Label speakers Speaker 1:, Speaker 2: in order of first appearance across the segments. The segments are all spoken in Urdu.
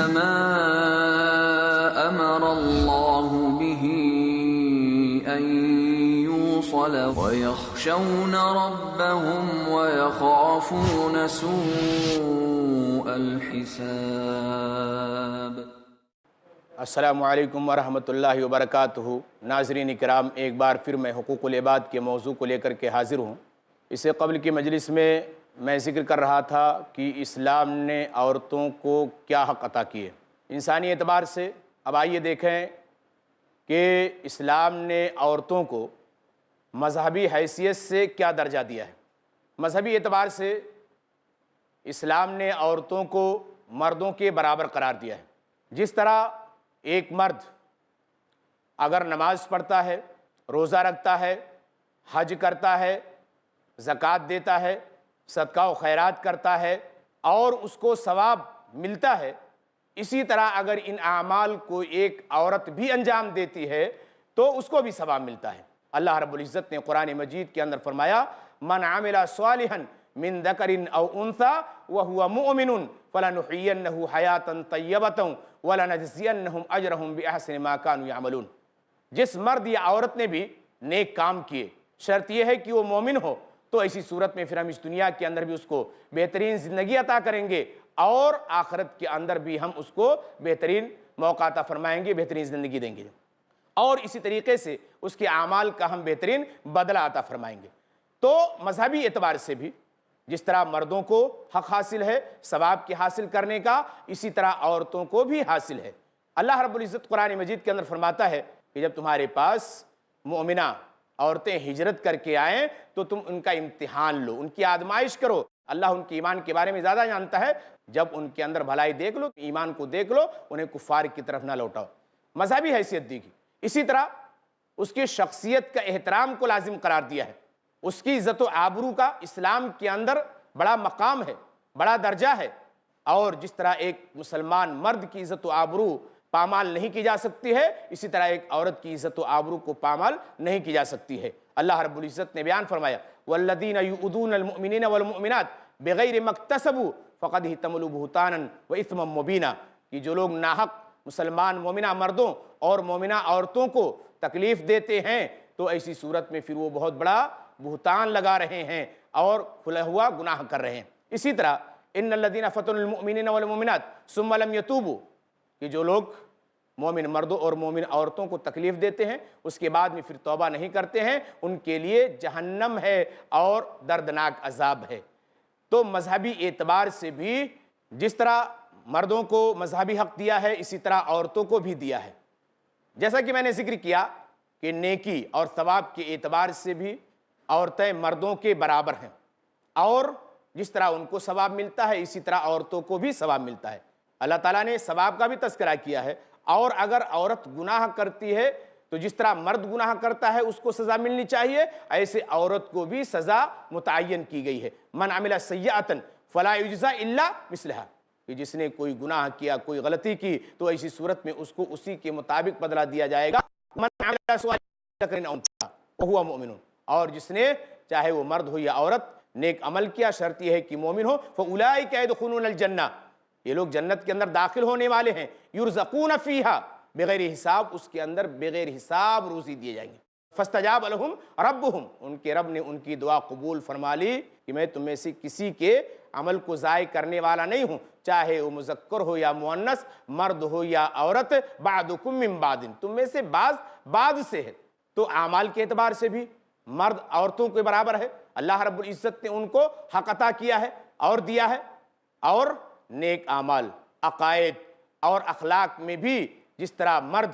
Speaker 1: ما أمر الله به أن يوصل ويخشون ربهم ويخافون سوء الحساب۔
Speaker 2: السلام علیکم ورحمۃ اللہ وبرکاتہ۔ ناظرین کرام، ایک بار پھر میں حقوق العباد کے موضوع کو لے کر کے حاضر ہوں۔ اس سے قبل کی مجلس میں ذکر کر رہا تھا کہ اسلام نے عورتوں کو کیا حق عطا کیے انسانی اعتبار سے۔ اب آئیے دیکھیں کہ اسلام نے عورتوں کو مذہبی حیثیت سے کیا درجہ دیا ہے۔ مذہبی اعتبار سے اسلام نے عورتوں کو مردوں کے برابر قرار دیا ہے۔ جس طرح ایک مرد اگر نماز پڑھتا ہے، روزہ رکھتا ہے، حج کرتا ہے، زکوٰۃ دیتا ہے، صدقہ و خیرات کرتا ہے اور اس کو ثواب ملتا ہے، اسی طرح اگر ان اعمال کو ایک عورت بھی انجام دیتی ہے تو اس کو بھی ثواب ملتا ہے۔ اللہ رب العزت نے قرآن مجید کے اندر فرمایا، من عمل صالحا من ذکر او انثی وهو مؤمن فلنحيينه حیاتا طیبۃ ولنجزینہم اجرہم باحسن ما كانوا يعملون۔ جس مرد یا عورت نے بھی نیک کام کیے، شرط یہ ہے کہ وہ مومن ہو، تو ایسی صورت میں پھر ہم اس دنیا کے اندر بھی اس کو بہترین زندگی عطا کریں گے اور آخرت کے اندر بھی ہم اس کو بہترین موقع عطا فرمائیں گے، بہترین زندگی دیں گے، اور اسی طریقے سے اس کے اعمال کا ہم بہترین بدلہ عطا فرمائیں گے۔ تو مذہبی اعتبار سے بھی جس طرح مردوں کو حق حاصل ہے ثواب کے حاصل کرنے کا، اسی طرح عورتوں کو بھی حاصل ہے۔ اللہ رب العزت قرآن مجید کے اندر فرماتا ہے کہ جب تمہارے پاس مومنہ عورتیں ہجرت کر کے آئیں تو تم ان کا امتحان لو، ان کی آزمائش کرو۔ اللہ ان کے ایمان کے بارے میں زیادہ جانتا ہے، جب ان کے اندر بھلائی دیکھ لو، ایمان کو دیکھ لو، انہیں کفار کی طرف نہ لوٹاؤ۔ مذہبی حیثیت دی گئی، اسی طرح اس کی شخصیت کا احترام کو لازم قرار دیا ہے۔ اس کی عزت و آبرو کا اسلام کے اندر بڑا مقام ہے، بڑا درجہ ہے، اور جس طرح ایک مسلمان مرد کی عزت و آبرو پامال نہیں کی جا سکتی ہے، اسی طرح ایک عورت کی عزت و آبرو کو پامال نہیں کی جا سکتی ہے۔ اللہ رب العزت نے بیان فرمایا، وَالَّذِينَ يُؤْذُونَ الْمُؤْمِنِينَ وَالْمُؤْمِنَاتِ بِغَيْرِ مَا اكْتَسَبُوا فَقَدِ احْتَمَلُوا بُهْتَانًا وَإِثْمًا مُبِينًا، کہ جو لوگ ناحق مسلمان مومنہ مردوں اور مومنہ عورتوں کو تکلیف دیتے ہیں تو ایسی صورت میں پھر وہ بہت بڑا بہتان لگا رہے ہیں اور کھلا ہوا گناہ کر رہے ہیں۔ اسی طرح ان الذین فتنوا المؤمنین والمؤمنات ثم لم یتوبوا، کہ جو لوگ مومن مردوں اور مومن عورتوں کو تکلیف دیتے ہیں اس کے بعد میں پھر توبہ نہیں کرتے ہیں، ان کے لیے جہنم ہے اور دردناک عذاب ہے۔ تو مذہبی اعتبار سے بھی جس طرح مردوں کو مذہبی حق دیا ہے اسی طرح عورتوں کو بھی دیا ہے۔ جیسا کہ میں نے ذکر کیا کہ نیکی اور ثواب کے اعتبار سے بھی عورتیں مردوں کے برابر ہیں، اور جس طرح ان کو ثواب ملتا ہے اسی طرح عورتوں کو بھی ثواب ملتا ہے۔ اللہ تعالیٰ نے ثواب کا بھی تذکرہ کیا ہے، اور اگر عورت گناہ کرتی ہے تو جس طرح مرد گناہ کرتا ہے اس کو سزا ملنی چاہیے، ایسے عورت کو بھی سزا متعین کی گئی ہے۔ من عمل سیئۃ فلا یجزی الا مثلھا، کہ جس نے کوئی گناہ کیا، کوئی غلطی کی، تو ایسی صورت میں اس کو اسی کے مطابق بدلہ دیا جائے گا۔ من عمل صالحا من ذکر او انثی وہو مؤمن، اور جس نے چاہے وہ مرد ہو یا عورت نیک عمل کیا، شرط یہ ہے کہ مومن ہو، فاولئک یدخلون الجنہ، یہ لوگ جنت کے اندر داخل ہونے والے ہیں، یرزقون فیہا بغیر حساب، اس کے اندر بغیر حساب روزی دیے جائیں گے۔ فاستجاب لہم ربہم، ان کے رب نے ان کی دعا قبول فرما لی کہ میں تم میں سے کسی کے عمل کو ضائع کرنے والا نہیں ہوں، چاہے وہ مذکر ہو یا مؤنث، مرد ہو یا عورت، بعضکم من بعض، تم میں سے بعض سے ہے۔ تو اعمال کے اعتبار سے بھی مرد عورتوں کے برابر ہے، اللہ رب العزت نے ان کو حق عطا کیا ہے اور دیا ہے، اور نیک اعمال، عقائد اور اخلاق میں بھی جس طرح مرد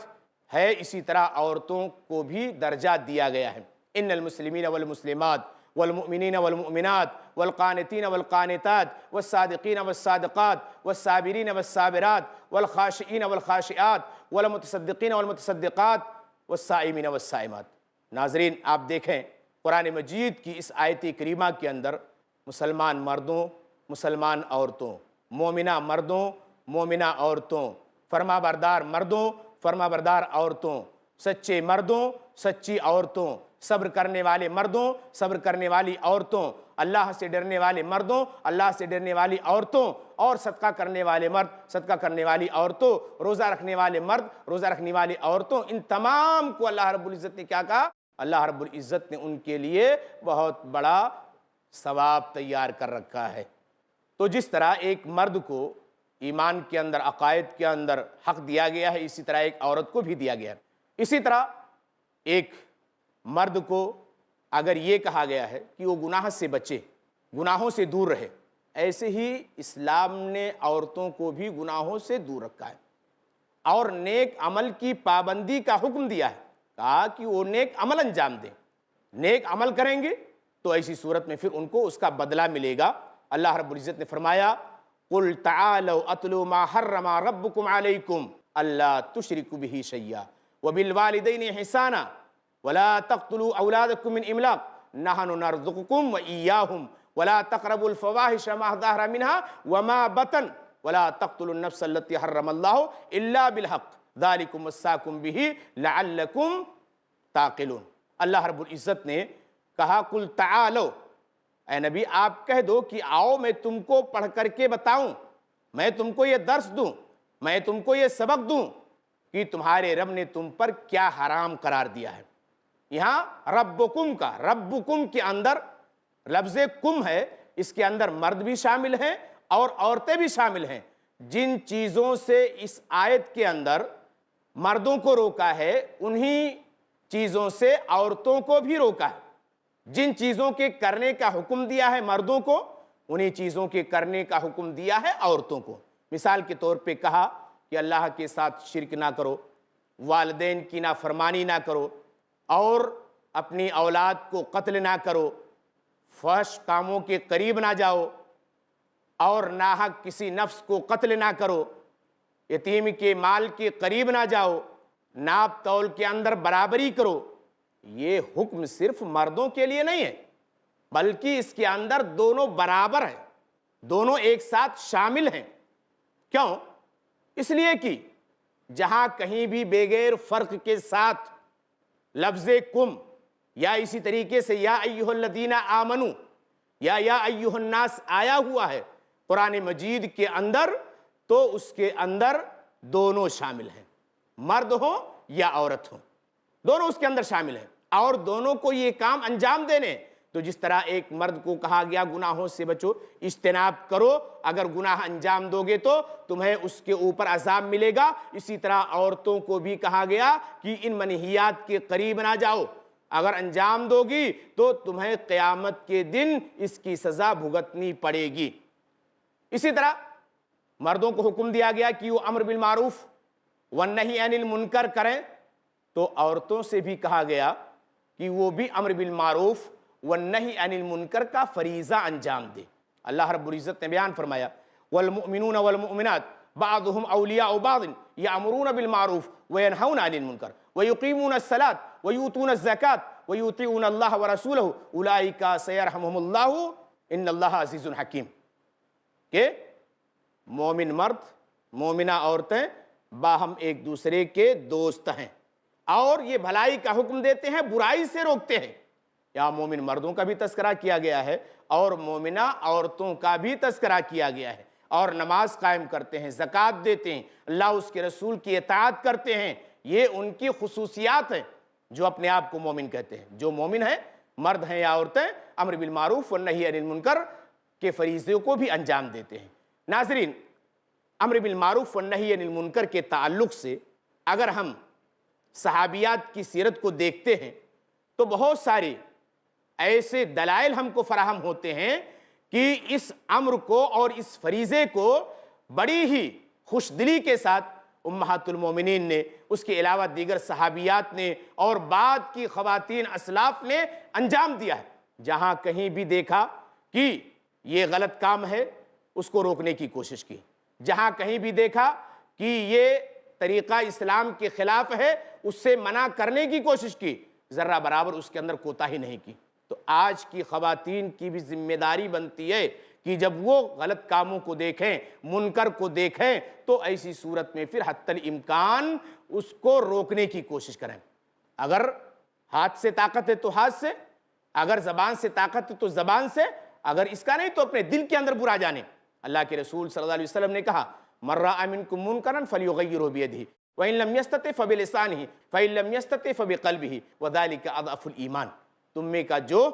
Speaker 2: ہے اسی طرح عورتوں کو بھی درجہ دیا گیا ہے۔ ان المسلمین والمسلمات والمؤمنین والمؤمنات والقانتین والقانتات والصادقین والصادقات والصابرین والصابرات والخاشعین والخاشعات والمتصدقین والمتصدقات والصائمین والصائمات۔ ناظرین، آپ دیکھیں قرآن مجید کی اس آیت کریمہ کے اندر مسلمان مردوں، مسلمان عورتوں، مومنہ مردوں، مومنہ عورتوں، فرما بردار مردوں، فرما بردار عورتوں، سچے مردوں، سچی عورتوں، صبر کرنے والے مردوں، صبر کرنے والی عورتوں، اللہ سے ڈرنے والے مردوں، اللہ سے ڈرنے والی عورتوں، اور صدقہ کرنے والے مرد، صدقہ کرنے والی عورتوں، روزہ رکھنے والے مرد، روزہ رکھنے والی عورتوں، ان تمام کو اللہ رب العزت نے کیا کہا؟ اللہ رب العزت نے ان کے لیے بہت بڑا ثواب تیار کر رکھا ہے۔ تو جس طرح ایک مرد کو ایمان کے اندر، عقائد کے اندر حق دیا گیا ہے، اسی طرح ایک عورت کو بھی دیا گیا ہے۔ اسی طرح ایک مرد کو اگر یہ کہا گیا ہے کہ وہ گناہ سے بچے، گناہوں سے دور رہے، ایسے ہی اسلام نے عورتوں کو بھی گناہوں سے دور رکھا ہے اور نیک عمل کی پابندی کا حکم دیا ہے، کہا کہ وہ نیک عمل انجام دیں، نیک عمل کریں گے تو ایسی صورت میں پھر ان کو اس کا بدلہ ملے گا۔ اللہ رب العزت نے فرمایا قُلْ تَعَالَوْا أَتْلُوا مَا حَرَّمَ رَبُّكُمْ عَلَيْكُمْ أَلَّا تُشْرِكُوا بِهِ شَيْئًا وَبِالْوَالِدَيْنِ إِحْسَانًا وَلَا تَقْتُلُوا أَوْلَادَكُمْ مِنْ إِمْلَاقٍ نَحْنُ نَرْزُقُكُمْ وَإِيَّاهُمْ وَلَا تَقْرَبُوا الْفَوَاحِشَ مَا ظَهَرَ مِنْهَا وَمَا بَطَنَ وَلَا تَقْتُلُوا النَّفْسَ الَّتِي حَرَّمَ اللَّهُ إِلَّا بِالْحَقِّ ذَلِكُمْ وَصَّاكُمْ بِهِ لَعَلَّكُمْ تَعْقِلُونَ۔ اللہ رب العزت نے کہا قُلْ تَعَالَوْا، اے نبی آپ کہہ دو کہ آؤ میں تم کو پڑھ کر کے بتاؤں، میں تم کو یہ درس دوں، میں تم کو یہ سبق دوں کہ تمہارے رب نے تم پر کیا حرام قرار دیا ہے۔ یہاں ربکم کا، ربکم کے اندر لفظ کم ہے، اس کے اندر مرد بھی شامل ہیں اور عورتیں بھی شامل ہیں۔ جن چیزوں سے اس آیت کے اندر مردوں کو روکا ہے، انہی چیزوں سے عورتوں کو بھی روکا ہے۔ جن چیزوں کے کرنے کا حکم دیا ہے مردوں کو، انہی چیزوں کے کرنے کا حکم دیا ہے عورتوں کو۔ مثال کے طور پہ کہا کہ اللہ کے ساتھ شرک نہ کرو، والدین کی نافرمانی نہ کرو، اور اپنی اولاد کو قتل نہ کرو، فحش کاموں کے قریب نہ جاؤ، اور ناحق کسی نفس کو قتل نہ کرو، یتیم کے مال کے قریب نہ جاؤ، ناپ تول کے اندر برابری کرو۔ یہ حکم صرف مردوں کے لیے نہیں ہے، بلکہ اس کے اندر دونوں برابر ہیں، دونوں ایک ساتھ شامل ہیں۔ کیوں؟ اس لیے کہ جہاں کہیں بھی بغیر فرق کے ساتھ لفظ کم یا اسی طریقے سے یا ایھا الذین آمنو یا ایھا الناس آیا ہوا ہے قرآن مجید کے اندر، تو اس کے اندر دونوں شامل ہیں، مرد ہوں یا عورت ہوں، دونوں اس کے اندر شامل ہیں، اور دونوں کو یہ کام انجام دینے۔ تو جس طرح ایک مرد کو کہا گیا گناہوں سے بچو، اجتناب کرو، اگر گناہ انجام دو گے تو تمہیں اس کے اوپر عذاب ملے گا، اسی طرح عورتوں کو بھی کہا گیا کہ ان منہیات کے قریب نہ جاؤ، اگر انجام دو گی تو تمہیں قیامت کے دن اس کی سزا بھگتنی پڑے گی۔ اسی طرح مردوں کو حکم دیا گیا کہ وہ امر بالمعروف والنہی عن المنکر کریں، تو عورتوں سے بھی کہا گیا کہ وہ بھی امر بالمعروف والنہی عن المنکر کا فریضہ انجام دے۔ اللہ رب العزت نے بیان فرمایا والمؤمنون والمؤمنات بعضهم اولیاء بعض یامرون بالمعروف وینہون عن المنکر ویقیمون الصلاۃ ویؤتون الزکاۃ ویطیعون اللہ ورسولہ اولئک سیرحمہم اللہ ان اللہ عزیز حکیم، کہ مومن مرد، مومنہ عورتیں باہم ایک دوسرے کے دوست ہیں، اور یہ بھلائی کا حکم دیتے ہیں، برائی سے روکتے ہیں۔ یہاں مومن مردوں کا بھی تذکرہ کیا گیا ہے اور مومنہ عورتوں کا بھی تذکرہ کیا گیا ہے، اور نماز قائم کرتے ہیں، زکوٰۃ دیتے ہیں، اللہ اس کے رسول کی اطاعت کرتے ہیں۔ یہ ان کی خصوصیات ہیں جو اپنے آپ کو مومن کہتے ہیں۔ جو مومن ہیں، مرد ہیں یا عورتیں، امر بالمعروف والنہی عن المنکر کے فریضے کو بھی انجام دیتے ہیں۔ ناظرین، امر بالمعروف والنہی عن المنکر کے تعلق سے اگر ہم صحابیات کی سیرت کو دیکھتے ہیں تو بہت سارے ایسے دلائل ہم کو فراہم ہوتے ہیں کہ اس امر کو اور اس فریضے کو بڑی ہی خوش دلی کے ساتھ امہات المومنین نے، اس کے علاوہ دیگر صحابیات نے اور بعد کی خواتین اسلاف نے انجام دیا ہے۔ جہاں کہیں بھی دیکھا کہ یہ غلط کام ہے، اس کو روکنے کی کوشش کی، جہاں کہیں بھی دیکھا کہ یہ طریقہ اسلام کے خلاف ہے، اس سے منع کرنے کی کوشش کی، ذرہ برابر اس کے اندر کوتاہی نہیں کی۔ تو آج کی خواتین کی بھی ذمہ داری بنتی ہے کہ جب وہ غلط کاموں کو دیکھیں، منکر کو دیکھیں، تو ایسی صورت میں پھر حتی الامکان اس کو روکنے کی کوشش کریں۔ اگر ہاتھ سے طاقت ہے تو ہاتھ سے، اگر زبان سے طاقت ہے تو زبان سے، اگر اس کا نہیں تو اپنے دل کے اندر برا جانے۔ اللہ کے رسول صلی اللہ علیہ وسلم نے کہا من رأى منکم منکرا فلیغیرہ بیدہ وإن لم یستطع فبلسانہ فإن لم یستطع فبقلبہ وذلک اضعف الایمان۔ تم میں کا جو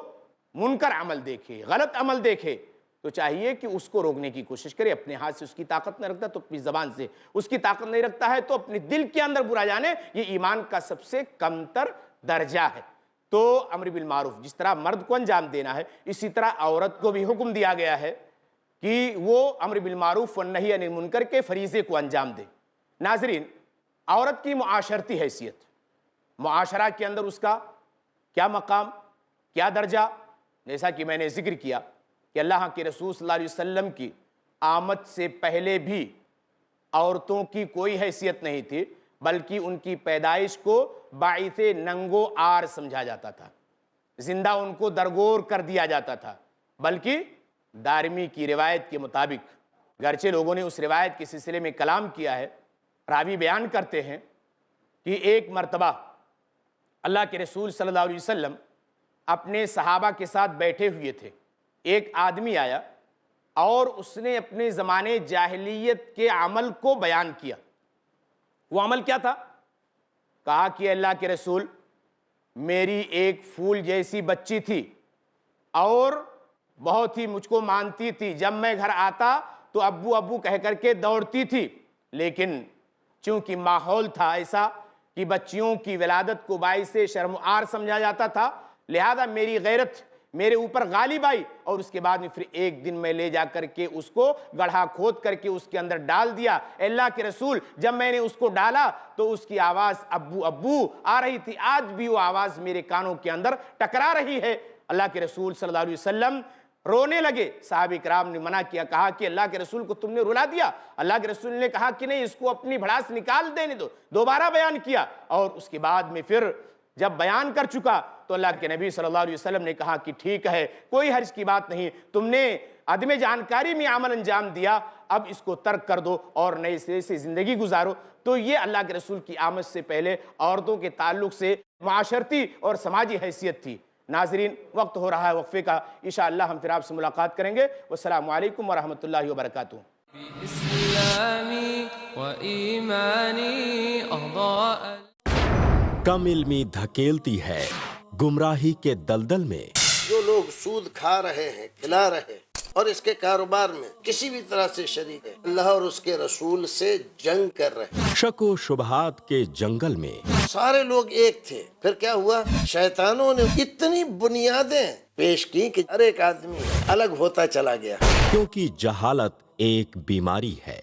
Speaker 2: منکر عمل دیکھے، غلط عمل دیکھے، تو چاہیے کہ اس کو روکنے کی کوشش کرے۔ اپنے ہاتھ سے اس کی طاقت نہ رکھتا تو اپنی زبان سے، اس کی طاقت نہیں رکھتا ہے تو اپنے دل کے اندر برا جانے۔ یہ ایمان کا سب سے کمتر درجہ ہے۔ تو امر بالمعروف جس طرح مرد کو انجام دینا ہے، اسی طرح عورت کو بھی حکم دیا گیا ہے کہ وہ امر بالمعروف والنہی عن المنکر کے فریضے کو انجام دے۔ ناظرین، عورت کی معاشرتی حیثیت، معاشرہ کے اندر اس کا کیا مقام، کیا درجہ، جیسا کہ میں نے ذکر کیا کہ اللہ کے رسول صلی اللہ علیہ وسلم کی آمد سے پہلے بھی عورتوں کی کوئی حیثیت نہیں تھی، بلکہ ان کی پیدائش کو باعث ننگو آر سمجھا جاتا تھا، زندہ ان کو درگور کر دیا جاتا تھا۔ بلکہ دارمی کی روایت کے مطابق، گرچہ لوگوں نے اس روایت کے سلسلے میں کلام کیا ہے، راوی بیان کرتے ہیں کہ ایک مرتبہ اللہ کے رسول صلی اللہ علیہ وسلم اپنے صحابہ کے ساتھ بیٹھے ہوئے تھے، ایک آدمی آیا اور اس نے اپنے زمانے جاہلیت کے عمل کو بیان کیا۔ وہ عمل کیا تھا؟ کہا کہ اللہ کے رسول، میری ایک پھول جیسی بچی تھی اور بہت ہی مجھ کو مانتی تھی، جب میں گھر آتا تو ابو ابو کہہ کر کے دوڑتی تھی، لیکن چونکہ ماحول تھا ایسا کہ بچیوں کی ولادت کو باعث شرم و عار سمجھا جاتا تھا، لہذا میری غیرت میرے اوپر غالب آئی اور اس کے بعد میں پھر ایک دن میں لے جا کر کے اس کو گڑھا کھود کر کے اس کے اندر ڈال دیا۔ اللہ کے رسول، جب میں نے اس کو ڈالا تو اس کی آواز ابو ابو آ رہی تھی، آج بھی وہ آواز میرے کانوں کے اندر ٹکرا رہی ہے۔ اللہ کے رسول صلی اللہ علیہ وسلم رونے لگے۔ صحابہ کرام نے منع کیا، کہا کہ اللہ کے رسول کو تم نے رلا دیا۔ اللہ کے رسول نے کہا کہ نہیں، اس کو اپنی بھڑاس نکال دینے دو۔ دوبارہ بیان کیا اور اس کے بعد میں پھر جب بیان کر چکا تو اللہ کے نبی صلی اللہ علیہ وسلم نے کہا کہ ٹھیک ہے، کوئی حرج کی بات نہیں، تم نے عدم جانکاری میں عمل انجام دیا، اب اس کو ترک کر دو اور نئے سرے سے زندگی گزارو۔ تو یہ اللہ کے رسول کی آمد سے پہلے عورتوں کے تعلق سے معاشرتی اور سماجی حیثیت تھی۔ ناظرین، وقت ہو رہا ہے وقفے کا، انشاءاللہ ہم پھر آپ سے ملاقات کریں گے۔ والسلام علیکم ورحمۃ اللہ وبرکاتہ۔
Speaker 1: اسلامی و ایمانی اضاء
Speaker 3: کم علمی دھکیلتی ہے گمراہی کے دلدل میں۔
Speaker 4: جو لوگ سود کھا رہے ہیں، کھلا رہے ہیں اور اس کے کاروبار میں کسی بھی طرح سے شریک ہے، اللہ اور اس کے رسول سے جنگ کر رہے ہیں۔
Speaker 3: شک و شبہات کے جنگل میں
Speaker 4: سارے لوگ ایک تھے، پھر کیا ہوا؟ شیطانوں نے اتنی بنیادیں پیش کی کہ ہر ایک آدمی الگ ہوتا چلا گیا۔
Speaker 3: کیونکہ جہالت ایک بیماری ہے۔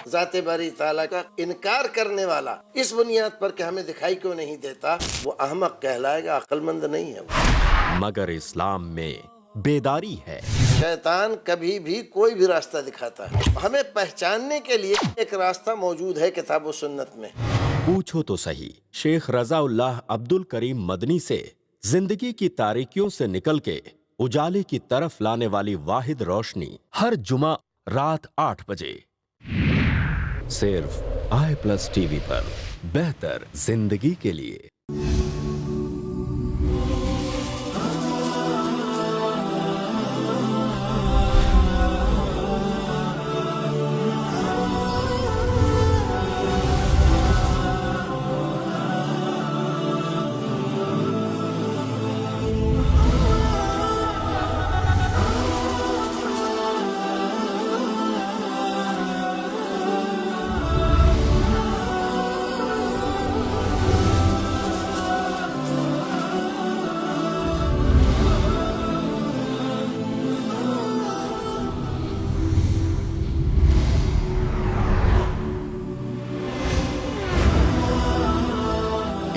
Speaker 4: ذات باری تعالیٰ کا انکار کرنے والا اس بنیاد پر کہ ہمیں دکھائی کیوں نہیں دیتا، وہ احمق کہلائے گا، عقل مند نہیں ہے وہ۔
Speaker 3: مگر اسلام میں بیداری ہے۔
Speaker 4: شیطان کبھی بھی کوئی بھی راستہ دکھاتا ہے، ہمیں پہچاننے کے لیے ایک راستہ موجود ہے کتاب و سنت میں۔
Speaker 3: پوچھو تو صحیح، شیخ رضا اللہ عبد الکریم مدنی سے زندگی کی تاریکیوں سے نکل کے اجالے کی طرف لانے والی واحد روشنی، ہر جمعہ رات 8 بجے صرف i+ ٹی وی پر، بہتر زندگی کے لیے۔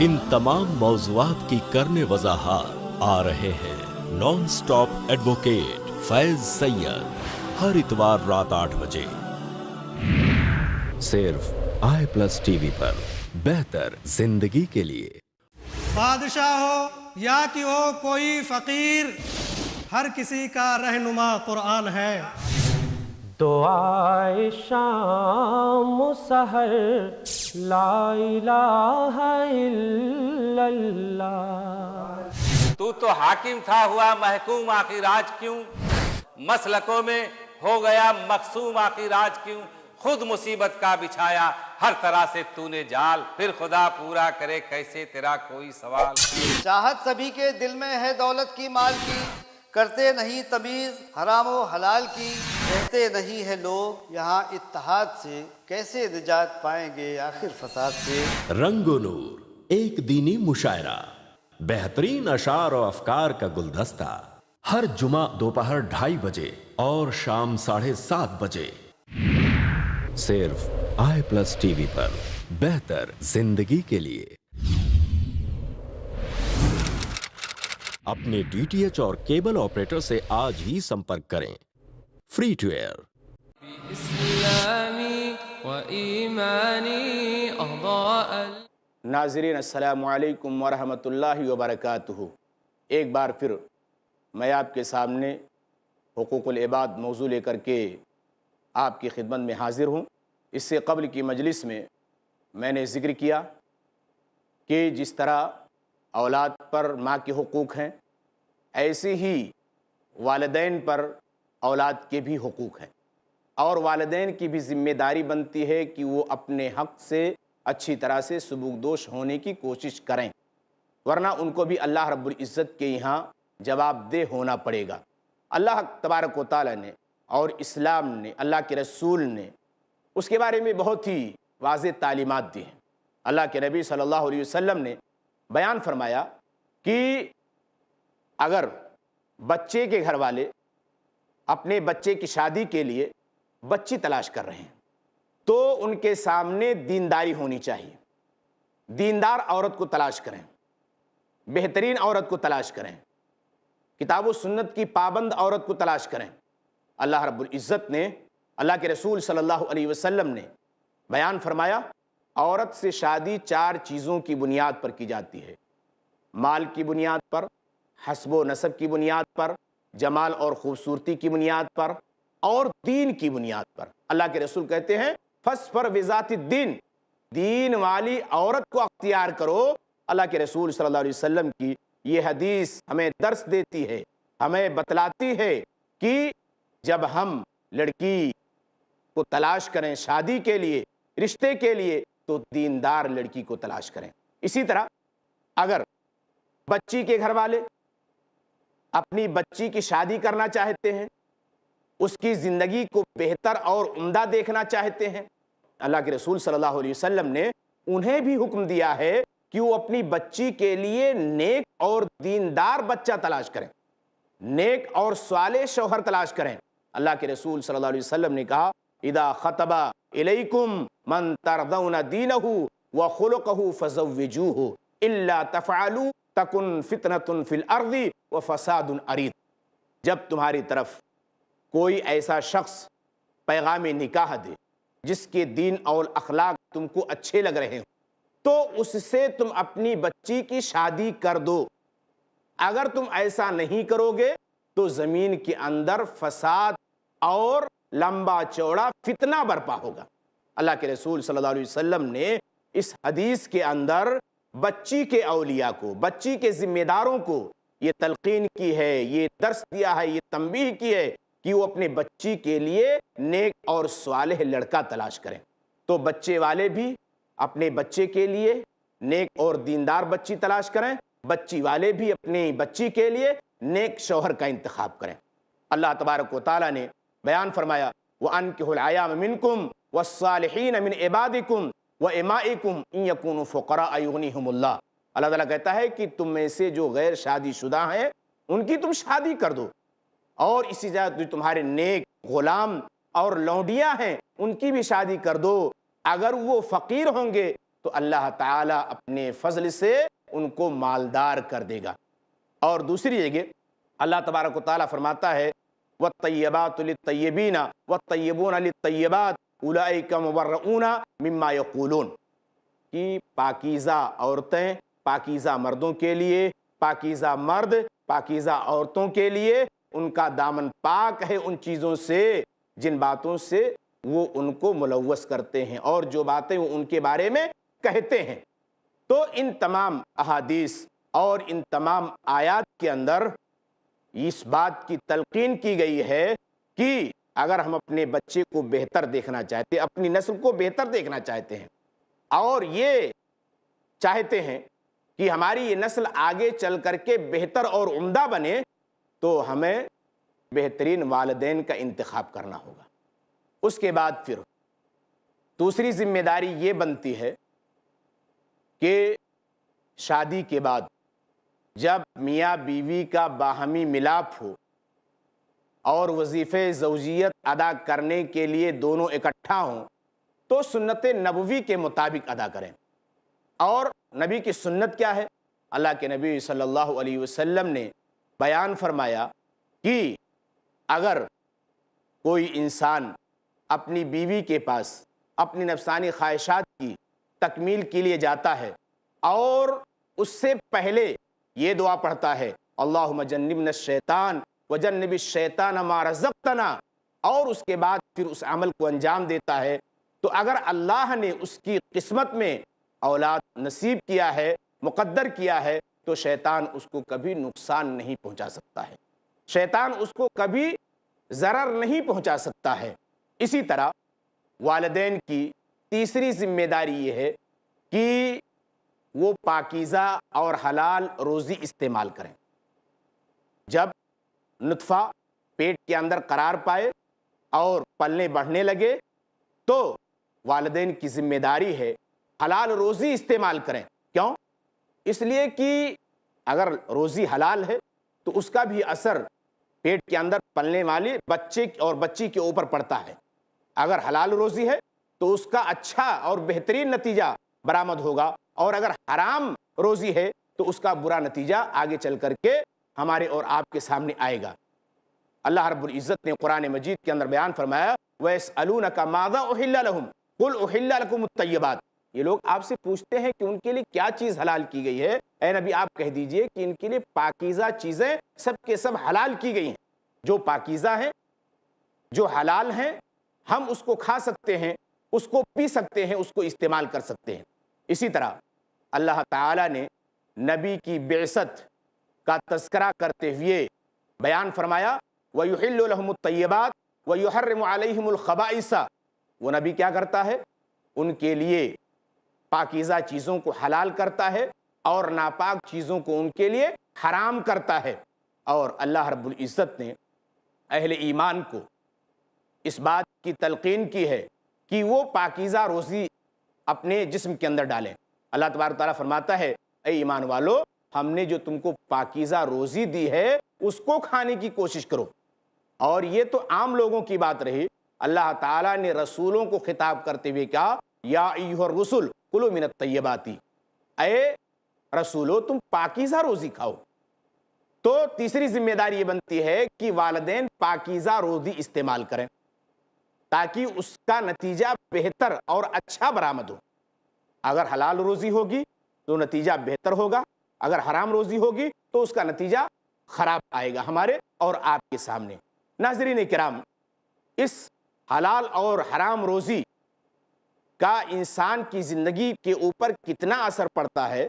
Speaker 3: ان تمام موضوعات کی کرنے وضاحت آ رہے ہیں نان سٹاپ ایڈوکیٹ فیض سید، ہر اتوار رات 8 بجے صرف i+ ٹی وی پر، بہتر زندگی کے لیے۔
Speaker 5: بادشاہ ہو یا کہ ہو کوئی فقیر، ہر کسی کا رہنما قرآن ہے۔
Speaker 6: تو آئے شام سحر لا الہ الا اللہ۔
Speaker 7: تو حاکم تھا ہوا محکوم، آخر آج کیوں مسلکوں میں ہو گیا مقسوم، آخر آج کیوں خود مصیبت کا بچھایا ہر طرح سے تو نے جال، پھر خدا پورا کرے کیسے تیرا کوئی سوال۔
Speaker 8: چاہت سبھی کے دل میں ہے دولت کی مال کی، کرتے نہیں تمیز حرام و حلال کی، کہتے نہیں ہے لوگ یہاں اتحاد سے، کیسے نجات پائیں گے آخر فساد سے۔
Speaker 3: رنگ و نور ایک دینی مشاعرہ، بہترین اشعار و افکار کا گلدستہ، ہر جمعہ دوپہر 2:30 بجے اور شام 7:30 بجے، صرف i+ ٹی وی پر، بہتر زندگی کے لیے۔ اپنے DTH اور کیبل آپریٹر سے آج ہی سمپرک کریں۔ Free to air.
Speaker 1: بإسلامي وإيماني أضاء
Speaker 2: ناظرین السلام علیکم ورحمۃ اللہ وبرکاتہ۔ ایک بار پھر میں آپ کے سامنے حقوق العباد موضوع لے کر کے آپ کی خدمت میں حاضر ہوں۔ اس سے قبل کی مجلس میں نے ذکر کیا کہ جس طرح اولاد پر ماں کے حقوق ہیں، ایسے ہی والدین پر اولاد کے بھی حقوق ہیں، اور والدین کی بھی ذمہ داری بنتی ہے کہ وہ اپنے حق سے اچھی طرح سے سبکدوش ہونے کی کوشش کریں، ورنہ ان کو بھی اللہ رب العزت کے یہاں جواب دہ ہونا پڑے گا۔ اللہ تبارک و تعالیٰ نے اور اسلام نے، اللہ کے رسول نے اس کے بارے میں بہت ہی واضح تعلیمات دی ہیں۔ اللہ کے نبی صلی اللہ علیہ وسلم نے بیان فرمایا کہ اگر بچے کے گھر والے اپنے بچے کی شادی کے لیے بچی تلاش کر رہے ہیں تو ان کے سامنے دینداری ہونی چاہیے، دیندار عورت کو تلاش کریں، بہترین عورت کو تلاش کریں، کتاب و سنت کی پابند عورت کو تلاش کریں۔ اللہ رب العزت نے، اللہ کے رسول صلی اللہ علیہ وسلم نے بیان فرمایا، عورت سے شادی 4 چیزوں کی بنیاد پر کی جاتی ہے: مال کی بنیاد پر، حسب و نسب کی بنیاد پر، جمال اور خوبصورتی کی بنیاد پر، اور دین کی بنیاد پر۔ اللہ کے رسول کہتے ہیں فَاصْفَرْ بِذَاتِ الدِّينِ، دین والی عورت کو اختیار کرو۔ اللہ کے رسول صلی اللہ علیہ وسلم کی یہ حدیث ہمیں درس دیتی ہے، ہمیں بتلاتی ہے کہ جب ہم لڑکی کو تلاش کریں شادی کے لیے، رشتے کے لیے، تو دیندار لڑکی کو تلاش کریں۔ اسی طرح اگر بچی کے گھر والے اپنی بچی کی شادی کرنا چاہتے ہیں، اس کی زندگی کو بہتر اور عمدہ دیکھنا چاہتے ہیں، اللہ کے رسول صلی اللہ علیہ وسلم نے انہیں بھی حکم دیا ہے کہ وہ اپنی بچی کے لیے نیک اور دیندار بچہ تلاش کریں، نیک اور صالح شوہر تلاش کریں۔ اللہ کے رسول صلی اللہ علیہ وسلم نے کہا اذا خطب الیکم من ترضون دینہ وخلقہ فزوجوہ الا تفعلوا تکن فتنة فی الارض وفساد عریض۔ جب تمہاری طرف کوئی ایسا شخص پیغام نکاح دے جس کے دین اور اخلاق تم کو اچھے لگ رہے ہوں تو اس سے تم اپنی بچی کی شادی کر دو۔ اگر تم ایسا نہیں کرو گے تو زمین کے اندر فساد اور لمبا چوڑا فتنہ برپا ہوگا۔ اللہ کے رسول صلی اللہ علیہ وسلم نے اس حدیث کے اندر بچی کے اولیاء کو، بچی کے ذمہ داروں کو یہ تلقین کی ہے، یہ درس دیا ہے، یہ تنبیہ کی ہے کہ وہ اپنے بچی کے لیے نیک اور صالح لڑکا تلاش کریں۔ تو بچے والے بھی اپنے بچے کے لیے نیک اور دیندار بچی تلاش کریں، بچی والے بھی اپنی بچی کے لیے نیک شوہر کا انتخاب کریں۔ اللہ تبارک و تعالیٰ نے بیان فرمایا وَأَنكِحُوا الْأَيَامَ مِنكُمْ وَالصَّالِحِينَ مِنْ عِبَادِكُمْ وَإِمَائِكُمْ إِنْ يَكُونُوا فُقَرَاءَ يُغْنِيهُمُ اللَّهُ۔ اللہ تعالیٰ کہتا ہے کہ تم میں سے جو غیر شادی شدہ ہیں ان کی تم شادی کر دو، اور اسی طرح جو تمہارے نیک غلام اور لونڈیاں ہیں ان کی بھی شادی کر دو۔ اگر وہ فقیر ہوں گے تو اللہ تعالیٰ اپنے فضل سے ان کو مالدار کر دے گا۔ اور دوسری جگہ اللہ تبارک و تعالیٰ فرماتا ہے وَالطَّيِّبَاتُ لِلطَّيِّبِينَ وَالطَّيِّبُونَ لِلطَّيِّبَاتِ أُولَئِكَ مُبَرَّؤُونَ مِمَّا يَقُولُونَ، کہ پاکیزہ عورتیں پاکیزہ مردوں کے لیے، پاکیزہ مرد پاکیزہ عورتوں کے لیے، ان کا دامن پاک ہے ان چیزوں سے جن باتوں سے وہ ان کو ملوث کرتے ہیں اور جو باتیں وہ ان کے بارے میں کہتے ہیں۔ تو ان تمام احادیث اور ان تمام آیات کے اندر اس بات کی تلقین کی گئی ہے کہ اگر ہم اپنے بچے کو بہتر دیکھنا چاہتے ہیں، اپنی نسل کو بہتر دیکھنا چاہتے ہیں اور یہ چاہتے ہیں کہ ہماری یہ نسل آگے چل کر کے بہتر اور عمدہ بنے، تو ہمیں بہترین والدین کا انتخاب کرنا ہوگا۔ اس کے بعد پھر دوسری ذمہ داری یہ بنتی ہے کہ شادی کے بعد جب میاں بیوی کا باہمی ملاپ ہو اور وظیفے زوجیت ادا کرنے کے لیے دونوں اکٹھا ہوں تو سنت نبوی کے مطابق ادا کریں۔ اور نبی کی سنت کیا ہے؟ اللہ کے نبی صلی اللہ علیہ وسلم نے بیان فرمایا کہ اگر کوئی انسان اپنی بیوی کے پاس اپنی نفسانی خواہشات کی تکمیل کے لیے جاتا ہے اور اس سے پہلے یہ دعا پڑھتا ہے اللہم جنبنا الشیطان وجنب الشیطان ما رزقتنا، اور اس کے بعد پھر اس عمل کو انجام دیتا ہے، تو اگر اللہ نے اس کی قسمت میں اولاد نصیب کیا ہے، مقدر کیا ہے، تو شیطان اس کو کبھی نقصان نہیں پہنچا سکتا ہے، شیطان اس کو کبھی ضرر نہیں پہنچا سکتا ہے۔ اسی طرح والدین کی تیسری ذمہ داری یہ ہے کہ وہ پاکیزہ اور حلال روزی استعمال کریں۔ جب نطفہ پیٹ کے اندر قرار پائے اور پلنے بڑھنے لگے تو والدین کی ذمہ داری ہے حلال روزی استعمال کریں۔ کیوں؟ اس لیے کہ اگر روزی حلال ہے تو اس کا بھی اثر پیٹ کے اندر پلنے والے بچے اور بچی کے اوپر پڑتا ہے۔ اگر حلال روزی ہے تو اس کا اچھا اور بہترین نتیجہ برآمد ہوگا، اور اگر حرام روزی ہے تو اس کا برا نتیجہ آگے چل کر کے ہمارے اور آپ کے سامنے آئے گا۔ اللہ رب العزت نے قرآن مجید کے اندر بیان فرمایا وَيَسْأَلُونَكَ مَاذَا أُحِلَّ لَهُمْ قُلْ أُحِلَّ لَكُمُ الطَّيِّبَاتُ، یہ لوگ آپ سے پوچھتے ہیں کہ ان کے لیے کیا چیز حلال کی گئی ہے، اے نبی آپ کہہ دیجئے کہ ان کے لیے پاکیزہ چیزیں سب کے سب حلال کی گئی ہیں۔ جو پاکیزہ ہیں، جو حلال ہیں، ہم اس کو کھا سکتے ہیں، اس کو پی سکتے ہیں، اس کو استعمال کر سکتے ہیں۔ اسی طرح اللہ تعالیٰ نے نبی کی بعثت کا تذکرہ کرتے ہوئے بیان فرمایا وَيُحِلُّ لَهُمُ الطَّيِّبَاتِ وَيُحَرِّمُ عَلَيْهِمُ الْخَبَائِثَ، وہ نبی کیا کرتا ہے؟ ان کے لیے پاکیزہ چیزوں کو حلال کرتا ہے اور ناپاک چیزوں کو ان کے لیے حرام کرتا ہے۔ اور اللہ رب العزت نے اہل ایمان کو اس بات کی تلقین کی ہے کہ وہ پاکیزہ روزی اپنے جسم کے اندر ڈالیں۔ اللہ تبارک تعالیٰ فرماتا ہے اے ایمان والو، ہم نے جو تم کو پاکیزہ روزی دی ہے اس کو کھانے کی کوشش کرو۔ اور یہ تو عام لوگوں کی بات رہی، اللہ تعالیٰ نے رسولوں کو خطاب کرتے ہوئے کہا یا ایھا الرسل کلوا من الطیبات، اے رسولو تم پاکیزہ روزی کھاؤ۔ تو تیسری ذمہ داری یہ بنتی ہے کہ والدین پاکیزہ روزی استعمال کریں تاکہ اس کا نتیجہ بہتر اور اچھا برآمد ہو۔ اگر حلال روزی ہوگی تو نتیجہ بہتر ہوگا، اگر حرام روزی ہوگی تو اس کا نتیجہ خراب آئے گا ہمارے اور آپ کے سامنے۔ ناظرین کرام، اس حلال اور حرام روزی کا انسان کی زندگی کے اوپر کتنا اثر پڑتا ہے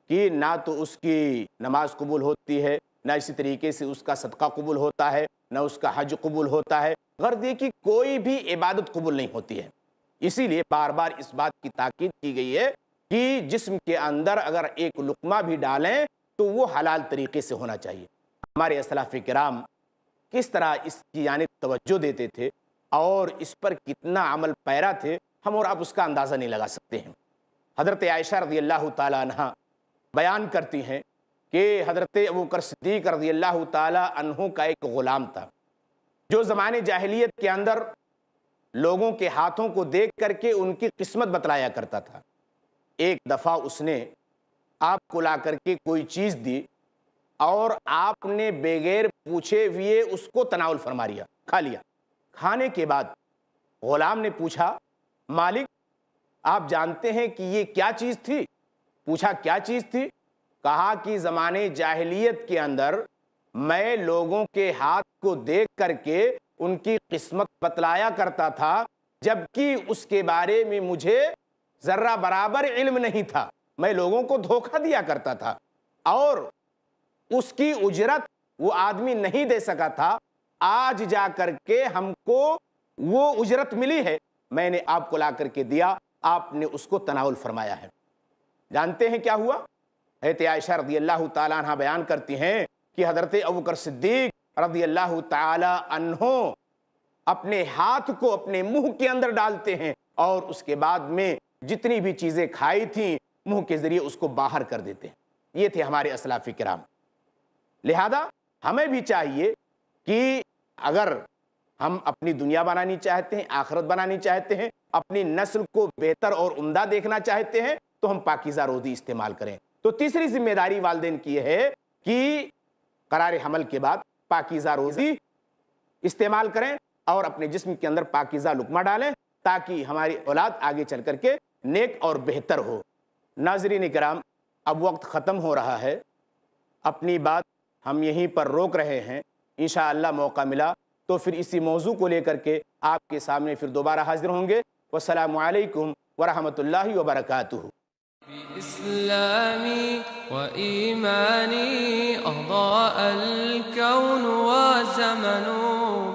Speaker 2: کہ نہ تو اس کی نماز قبول ہوتی ہے، نہ اسی طریقے سے اس کا صدقہ قبول ہوتا ہے، نہ اس کا حج قبول ہوتا ہے، غرض یہ کہ کوئی بھی عبادت قبول نہیں ہوتی ہے۔ اسی لیے بار بار اس بات کی تاکید کی گئی ہے کہ جسم کے اندر اگر ایک لقمہ بھی ڈالیں تو وہ حلال طریقے سے ہونا چاہیے۔ ہمارے اسلاف کرام کس طرح اس کی جانب توجہ دیتے تھے اور اس پر کتنا عمل پیرا تھے، ہم اور آپ اس کا اندازہ نہیں لگا سکتے ہیں۔ حضرت عائشہ رضی اللہ تعالیٰ عنہ بیان کرتی ہیں کہ حضرت ابوبکر صدیق رضی اللہ تعالیٰ عنہ کا ایک غلام تھا جو زمانے جاہلیت کے اندر لوگوں کے ہاتھوں کو دیکھ کر کے ان کی قسمت بتلایا کرتا تھا۔ ایک دفعہ اس نے آپ کو لا کر کے کوئی چیز دی اور آپ نے بغیر پوچھے ہوئے اس کو تناول فرما لیا، کھا لیا۔ کھانے کے بعد غلام نے پوچھا مالک آپ جانتے ہیں کہ یہ کیا چیز تھی؟ پوچھا کیا چیز تھی؟ کہا کہ زمانے جاہلیت کے اندر میں لوگوں کے ہاتھ کو دیکھ کر کے ان کی قسمت بتلایا کرتا تھا، جبکہ اس کے بارے میں مجھے ذرہ برابر علم نہیں تھا، میں لوگوں کو دھوکہ دیا کرتا تھا اور اس کی اجرت وہ آدمی نہیں دے سکا تھا۔ آج جا کر کے ہم کو وہ اجرت ملی ہے، میں نے آپ کو لا کر کے دیا، آپ نے اس کو تناول فرمایا ہے۔ جانتے ہیں کیا ہوا؟ حضرت عائشہ رضی اللہ تعالیٰ عنہ بیان کرتی ہیں کہ حضرت ابوبکر صدیق رضی اللہ تعالیٰ عنہ اپنے ہاتھ کو اپنے منہ کے اندر ڈالتے ہیں اور اس کے بعد میں جتنی بھی چیزیں کھائی تھیں منہ کے ذریعے اس کو باہر کر دیتے ہیں۔ یہ تھے ہمارے اسلاف کرام۔ لہذا ہمیں بھی چاہیے کہ اگر ہم اپنی دنیا بنانی چاہتے ہیں، آخرت بنانی چاہتے ہیں، اپنی نسل کو بہتر اور عمدہ دیکھنا چاہتے ہیں، تو ہم پاکیزہ روزی استعمال کریں۔ تو تیسری ذمہ داری والدین کی ہے کہ قرار حمل کے بعد پاکیزہ روزی استعمال کریں اور اپنے جسم کے اندر پاکیزہ لقمہ ڈالیں تاکہ ہماری اولاد آگے چل کر کے نیک اور بہتر ہو۔ ناظرین کرام، اب وقت ختم ہو رہا ہے، اپنی بات ہم یہیں پر روک رہے ہیں۔ انشاءاللہ موقع ملا تو پھر اسی موضوع کو لے کر کے آپ کے سامنے پھر دوبارہ حاضر ہوں گے۔ والسلام علیکم ورحمۃ اللہ وبرکاتہ۔
Speaker 1: بإسلامي وإيماني أضاء الكون وزمن،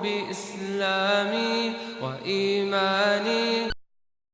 Speaker 1: بإسلامي وإيماني